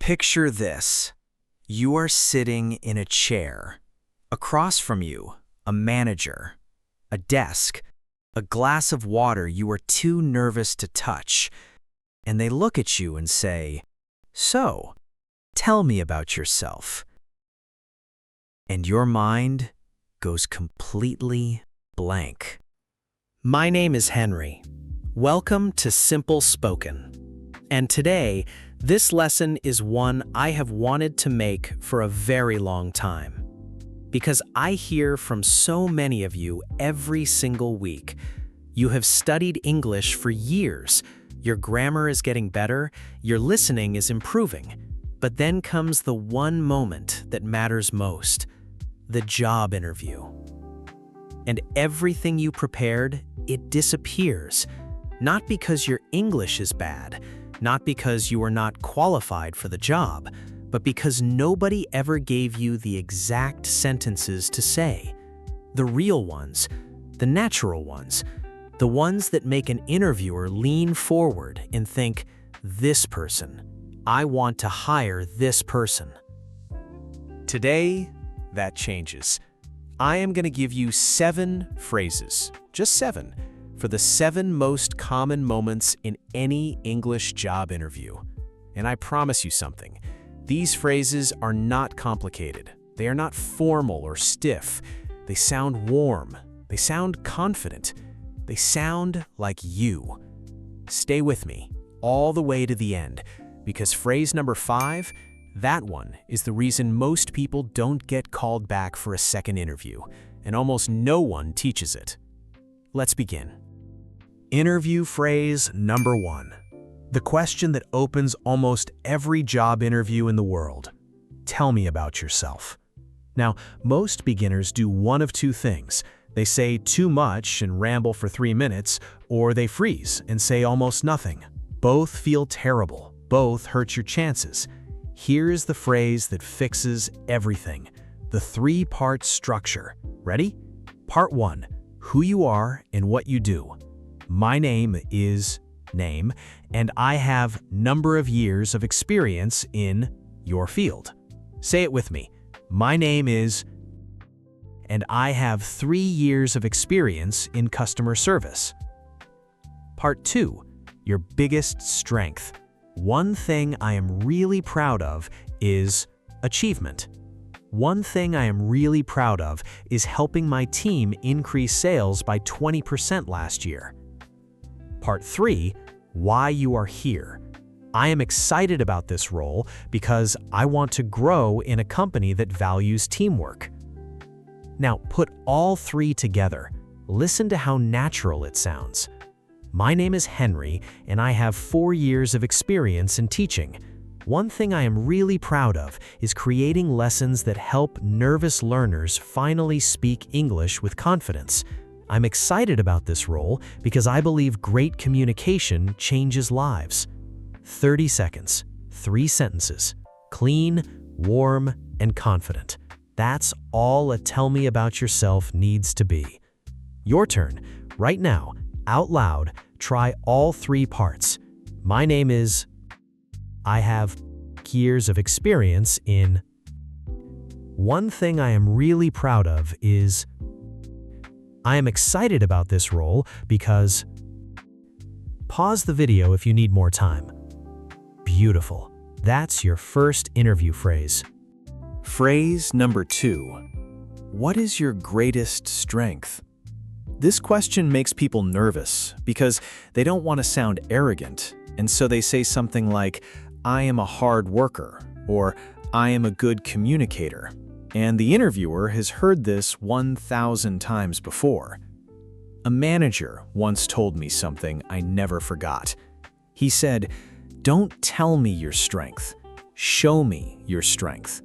Picture this. You are sitting in a chair. Across from you, a manager, a desk, a glass of water you are too nervous to touch, and they look at you and say, "So, tell me about yourself." And your mind goes completely blank. My name is Henry. Welcome to Simple Spoken. And today, this lesson is one I have wanted to make for a very long time. Because I hear from so many of you every single week. You have studied English for years. Your grammar is getting better, your listening is improving. But then comes the one moment that matters most, the job interview. And everything you prepared, it disappears. Not because your English is bad, not because you are not qualified for the job, but because nobody ever gave you the exact sentences to say. The real ones, the natural ones, the ones that make an interviewer lean forward and think, "This person, I want to hire this person." Today, that changes. I am going to give you 7 phrases, just 7, for the 7 most common moments in any English job interview. And I promise you something, these phrases are not complicated. They are not formal or stiff. They sound warm. They sound confident. They sound like you. Stay with me all the way to the end, because phrase number 5, that one is the reason most people don't get called back for a second interview, and almost no one teaches it. Let's begin. Interview phrase number 1. The question that opens almost every job interview in the world. Tell me about yourself. Now, most beginners do one of two things. They say too much and ramble for 3 minutes, or they freeze and say almost nothing. Both feel terrible. Both hurt your chances. Here's the phrase that fixes everything. The 3-part structure. Ready? Part 1. Who you are and what you do. My name is name, and I have number of years of experience in your field. Say it with me. My name is, and I have 3 years of experience in customer service. Part 2. Your biggest strength. One thing I am really proud of is achievement. One thing I am really proud of is helping my team increase sales by 20% last year. Part 3. Why you are here. I am excited about this role because I want to grow in a company that values teamwork. Now, put all 3 together. Listen to how natural it sounds. My name is Henry, and I have 4 years of experience in teaching. One thing I am really proud of is creating lessons that help nervous learners finally speak English with confidence. I'm excited about this role because I believe great communication changes lives. 30 seconds, 3 sentences. Clean, warm, and confident. That's all a tell me about yourself needs to be. Your turn. Right now, out loud, try all 3 parts. My name is, I have years of experience in. One thing I am really proud of is, I am excited about this role because. Pause the video if you need more time. Beautiful. That's your first interview phrase. Phrase number 2. What is your greatest strength? This question makes people nervous because they don't want to sound arrogant, and so they say something like, "I am a hard worker," or "I am a good communicator." And the interviewer has heard this 1,000 times before. A manager once told me something I never forgot. He said, "Don't tell me your strength. Show me your strength."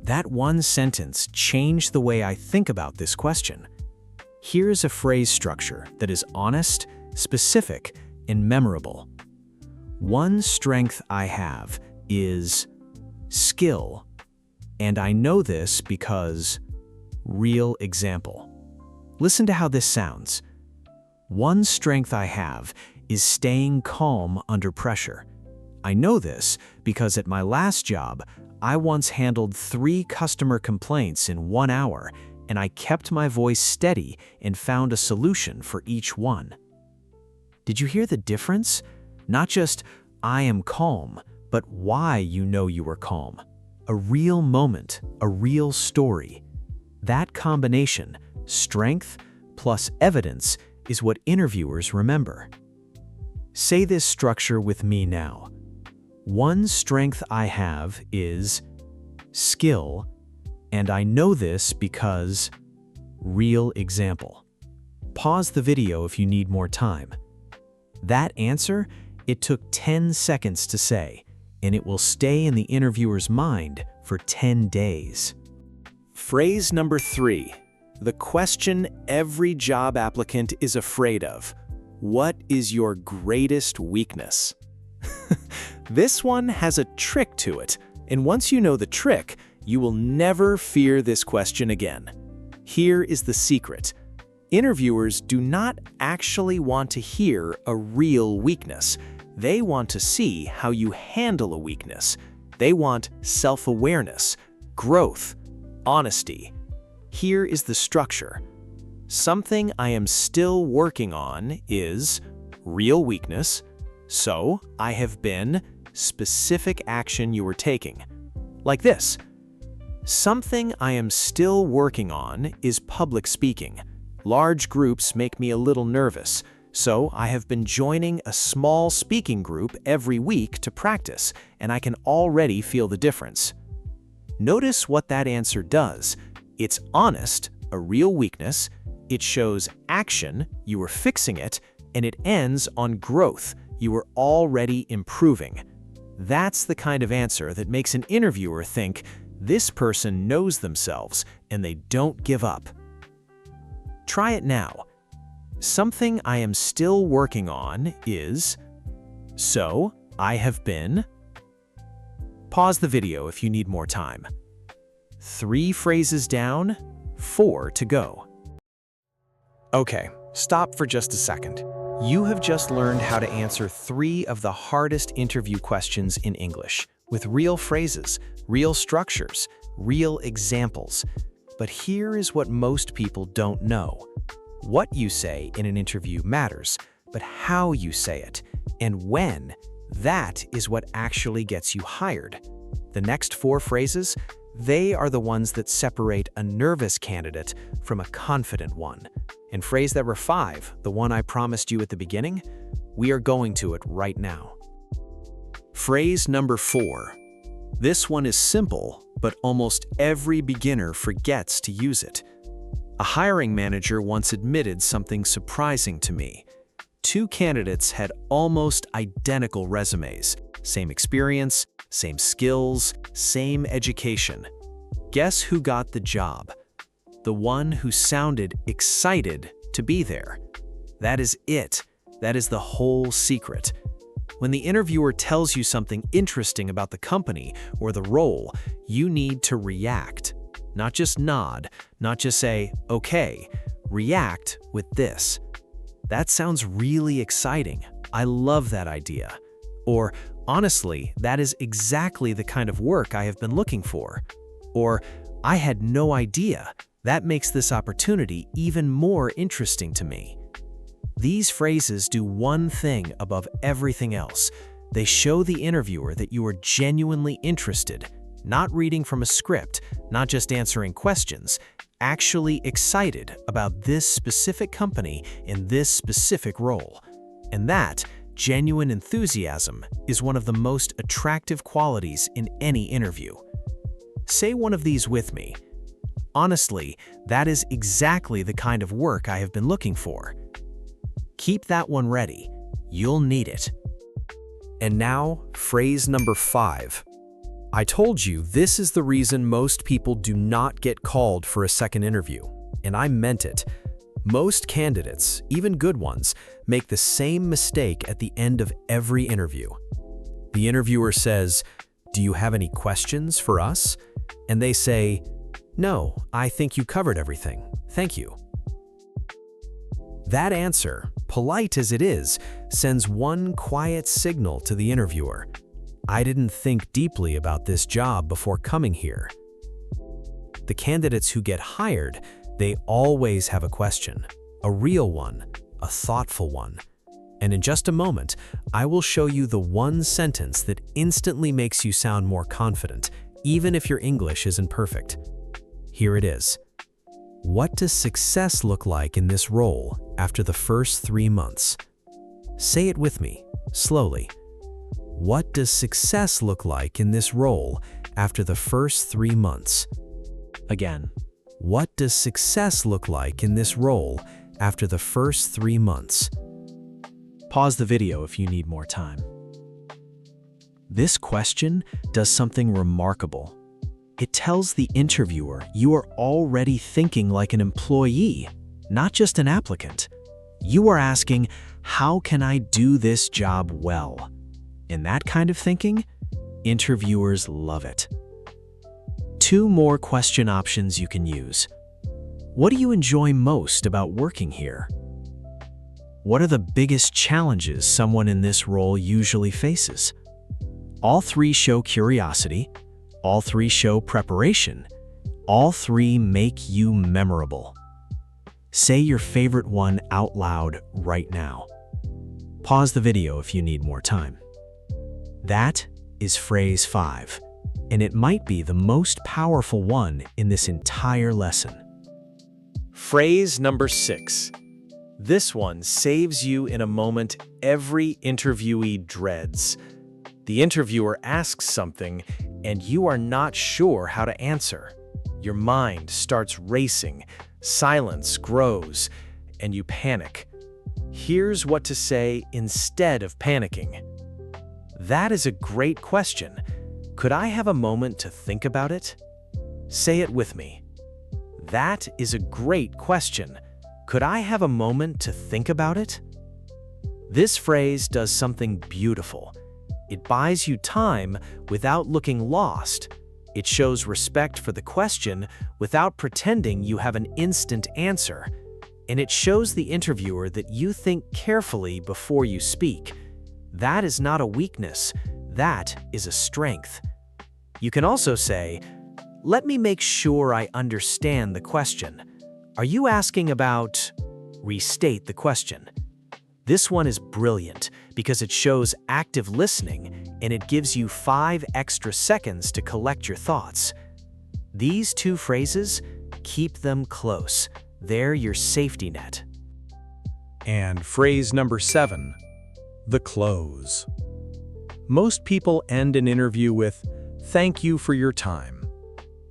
That one sentence changed the way I think about this question. Here's a phrase structure that is honest, specific, and memorable. One strength I have is skill, and I know this because real example. Listen to how this sounds. One strength I have is staying calm under pressure. I know this because at my last job, I once handled 3 customer complaints in 1 hour, and I kept my voice steady and found a solution for each one. Did you hear the difference? Not just, I am calm, but why you know you were calm. A real moment, a real story. That combination, strength plus evidence, is what interviewers remember. Say this structure with me now. One strength I have is skill, and I know this because real example. Pause the video if you need more time. That answer, it took 10 seconds to say, and it will stay in the interviewer's mind for 10 days. Phrase number 3. The question every job applicant is afraid of. What is your greatest weakness? This one has a trick to it, and once you know the trick, you will never fear this question again. Here is the secret. Interviewers do not actually want to hear a real weakness. They want to see how you handle a weakness. They want self-awareness, growth, honesty. Here is the structure. Something I am still working on is real weakness. So, I have been specific action you were taking. Like this. Something I am still working on is public speaking. Large groups make me a little nervous, so I have been joining a small speaking group every week to practice, and I can already feel the difference. Notice what that answer does. It's honest, a real weakness. It shows action, you were fixing it, and it ends on growth. You were already improving. That's the kind of answer that makes an interviewer think this person knows themselves and they don't give up. Try it now. Something I am still working on is, so I have been. Pause the video if you need more time. 3 phrases down, 4 to go. Okay, stop for just a second. You have just learned how to answer 3 of the hardest interview questions in English, with real phrases, real structures, real examples. But here is what most people don't know. What you say in an interview matters, but how you say it, and when, that is what actually gets you hired. The next 4 phrases, they are the ones that separate a nervous candidate from a confident one. And phrase number 5, the one I promised you at the beginning, we are going to it right now. Phrase number 4. This one is simple, but almost every beginner forgets to use it. A hiring manager once admitted something surprising to me. 2 candidates had almost identical resumes, same experience, same skills, same education. Guess who got the job? The one who sounded excited to be there. That is it. That is the whole secret. When the interviewer tells you something interesting about the company or the role, you need to react. Not just nod, not just say, okay. React with this. That sounds really exciting. I love that idea. Or, honestly, that is exactly the kind of work I have been looking for. Or, I had no idea. That makes this opportunity even more interesting to me. These phrases do one thing above everything else. They show the interviewer that you are genuinely interested, not reading from a script, not just answering questions, actually excited about this specific company in this specific role. And that, genuine enthusiasm, is one of the most attractive qualities in any interview. Say one of these with me. Honestly, that is exactly the kind of work I have been looking for. Keep that one ready. You'll need it. And now, phrase number 5. I told you this is the reason most people do not get called for a second interview, and I meant it. Most candidates, even good ones, make the same mistake at the end of every interview. The interviewer says, "Do you have any questions for us?" And they say, "No, I think you covered everything. Thank you." That answer, polite as it is, sends one quiet signal to the interviewer. I didn't think deeply about this job before coming here. The candidates who get hired, they always have a question, a real one, a thoughtful one. And in just a moment, I will show you the one sentence that instantly makes you sound more confident, even if your English isn't perfect. Here it is. What does success look like in this role after the first 3 months? Say it with me, slowly. What does success look like in this role after the first 3 months? Again, what does success look like in this role after the first 3 months? Pause the video if you need more time. This question does something remarkable. It tells the interviewer you are already thinking like an employee, not just an applicant. You are asking, how can I do this job well? And that kind of thinking, interviewers love it. 2 more question options you can use. What do you enjoy most about working here? What are the biggest challenges someone in this role usually faces? All 3 show curiosity. All 3 show preparation. All 3 make you memorable. Say your favorite one out loud right now. Pause the video if you need more time. That is phrase 5, and it might be the most powerful one in this entire lesson. Phrase number 6. This one saves you in a moment every interviewee dreads. The interviewer asks something, and you are not sure how to answer. Your mind starts racing, silence grows, and you panic. Here's what to say instead of panicking. That is a great question. Could I have a moment to think about it? Say it with me. That is a great question. Could I have a moment to think about it? This phrase does something beautiful. It buys you time without looking lost. It shows respect for the question without pretending you have an instant answer. And it shows the interviewer that you think carefully before you speak. That is not a weakness. That is a strength. You can also say, let me make sure I understand the question. Are you asking about? Restate the question. This one is brilliant because it shows active listening and it gives you 5 extra seconds to collect your thoughts. These 2 phrases, keep them close. They're your safety net. And phrase number 7, the close. Most people end an interview with, "Thank you for your time,"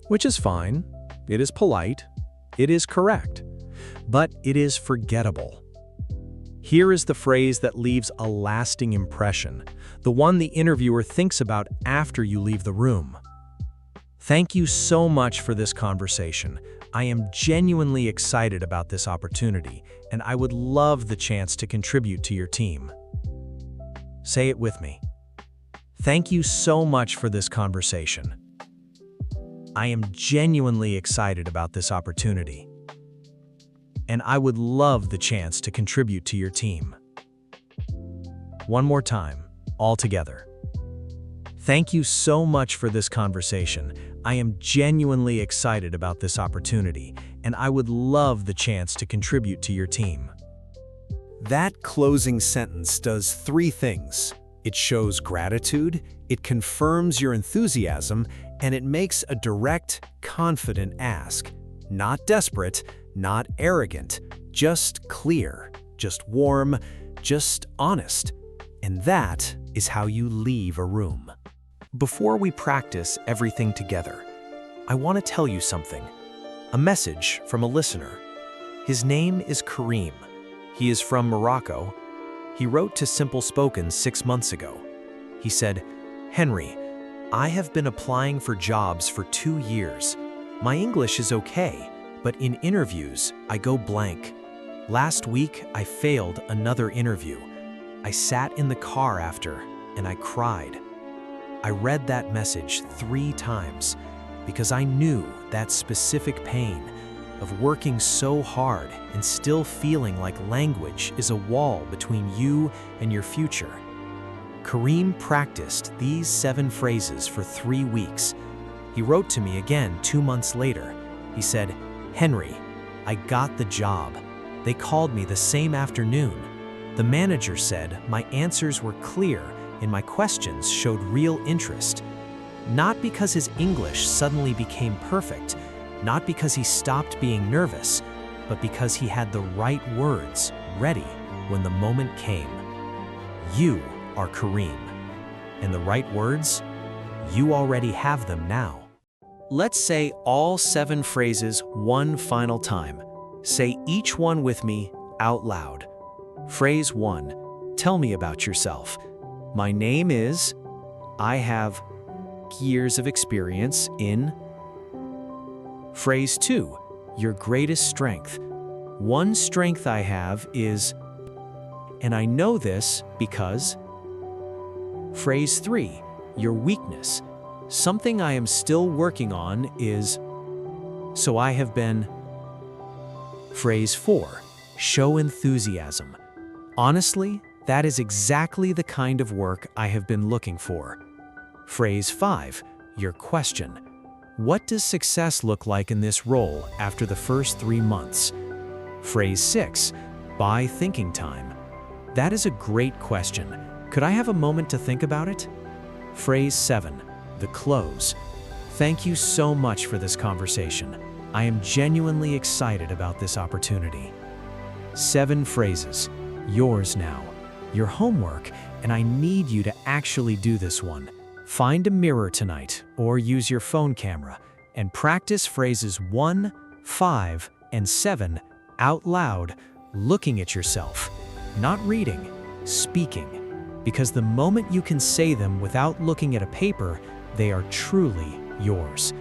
which is fine. It is polite. It is correct. But it is forgettable. Here is the phrase that leaves a lasting impression, the one the interviewer thinks about after you leave the room. Thank you so much for this conversation. I am genuinely excited about this opportunity, and I would love the chance to contribute to your team. Say it with me. Thank you so much for this conversation. I am genuinely excited about this opportunity, and I would love the chance to contribute to your team. One more time, all together. Thank you so much for this conversation. I am genuinely excited about this opportunity, and I would love the chance to contribute to your team. That closing sentence does 3 things. It shows gratitude, it confirms your enthusiasm, and it makes a direct, confident ask. Not desperate, not arrogant, just clear, just warm, just honest. And that is how you leave a room. Before we practice everything together, I want to tell you something. A message from a listener. His name is Kareem. He is from Morocco. He wrote to Simple Spoken 6 months ago. He said, "Henry, I have been applying for jobs for 2 years. My English is okay, but in interviews, I go blank. Last week, I failed another interview. I sat in the car after, and I cried. I read that message 3 times because I knew that specific pain of working so hard and still feeling like language is a wall between you and your future. Kareem practiced these 7 phrases for 3 weeks. He wrote to me again 2 months later. He said, "Henry, I got the job. They called me the same afternoon. The manager said my answers were clear and my questions showed real interest." Not because his English suddenly became perfect, not because he stopped being nervous, but because he had the right words ready when the moment came. You are Kareem. And the right words? You already have them now. Let's say all 7 phrases one final time. Say each one with me out loud. Phrase 1. Tell me about yourself. My name is. I have years of experience in. Phrase 2. Your greatest strength. One strength I have is. And I know this because. Phrase 3. Your weakness. Something I am still working on is. So I have been. Phrase 4. Show enthusiasm. Honestly, that is exactly the kind of work I have been looking for. Phrase 5. Your question. What does success look like in this role after the first 3 months? Phrase 6. Buy thinking time. That is a great question. Could I have a moment to think about it? Phrase 7. The close. Thank you so much for this conversation. I am genuinely excited about this opportunity. 7 phrases. Yours now. Your homework, and I need you to actually do this one. Find a mirror tonight, or use your phone camera, and practice phrases 1, 5, and 7 out loud, looking at yourself. Not reading, speaking. Because the moment you can say them without looking at a paper, they are truly yours.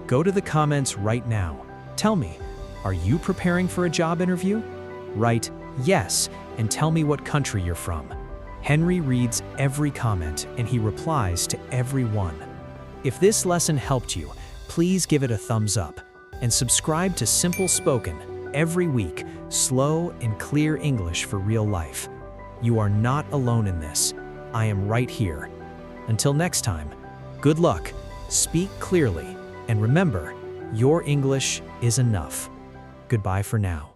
Go to the comments right now. Tell me, are you preparing for a job interview? Write yes and tell me what country you're from. Henry reads every comment and he replies to every one. If this lesson helped you, please give it a thumbs up and subscribe to Simple Spoken every week, slow and clear English for real life. You are not alone in this. I am right here. Until next time, good luck, speak clearly, and remember, your English is enough. Goodbye for now.